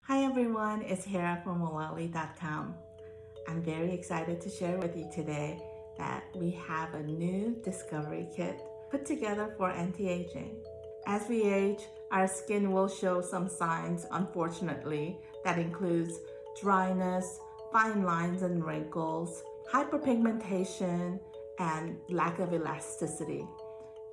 Hi everyone, it's Herra from Ohlolly.com. I'm very excited to share with you today that we have a new discovery kit put together for anti-aging. As we age, our skin will show some signs, unfortunately, that includes dryness, fine lines and wrinkles, hyperpigmentation, and lack of elasticity.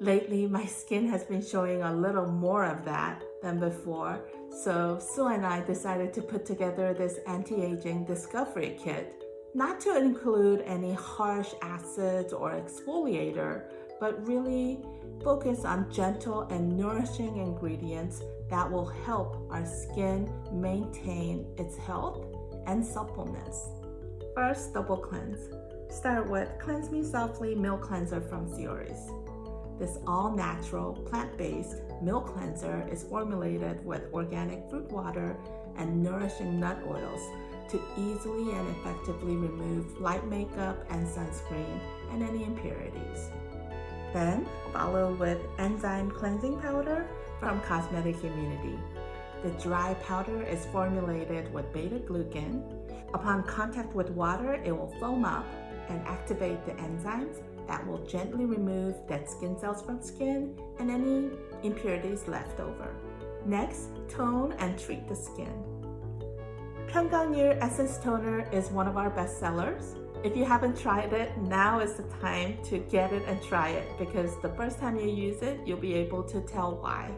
Lately, my skin has been showing a little more of that than before, so Sue and I decided to put together this anti-aging discovery kit, not to include any harsh acids or exfoliator, but really focus on gentle and nourishing ingredients that will help our skin maintain its health and suppleness. First, double cleanse. Start with Cleanse Me Softly Milk Cleanser from Sioris. This all-natural, plant-based milk cleanser is formulated with organic fruit water and nourishing nut oils to easily and effectively remove light makeup and sunscreen and any impurities. Then follow with Enzyme Cleansing Powder from Cosmetic Immunity. The dry powder is formulated with beta-glucan. Upon contact with water, it will foam up and activate the enzymes that will gently remove dead skin cells from skin and any impurities left over. Next, tone and treat the skin. Pyunkang Essence Toner is one of our best sellers. If you haven't tried it, now is the time to get it and try it, because the first time you use it, you'll be able to tell why.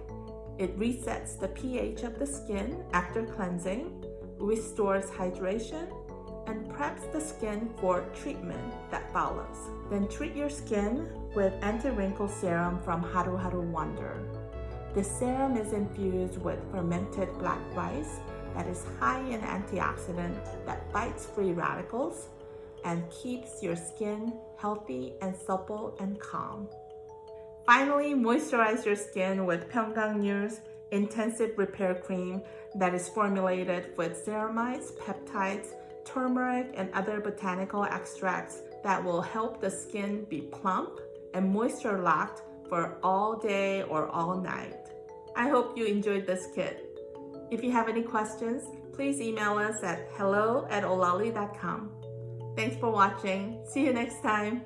It resets the pH of the skin after cleansing, restores hydration, and preps the skin for treatment that follows. Then treat your skin with Anti-Wrinkle Serum from Haruharu Wonder. This serum is infused with fermented black rice that is high in antioxidant that fights free radicals and keeps your skin healthy and supple and calm. Finally, moisturize your skin with Pyunkang's Intensive Repair Cream that is formulated with ceramides, peptides, turmeric, and other botanical extracts that will help the skin be plump and moisture locked for all day or all night. I hope you enjoyed this kit. If you have any questions, please email us at hello@ohlolly.com. Thanks for watching. See you next time.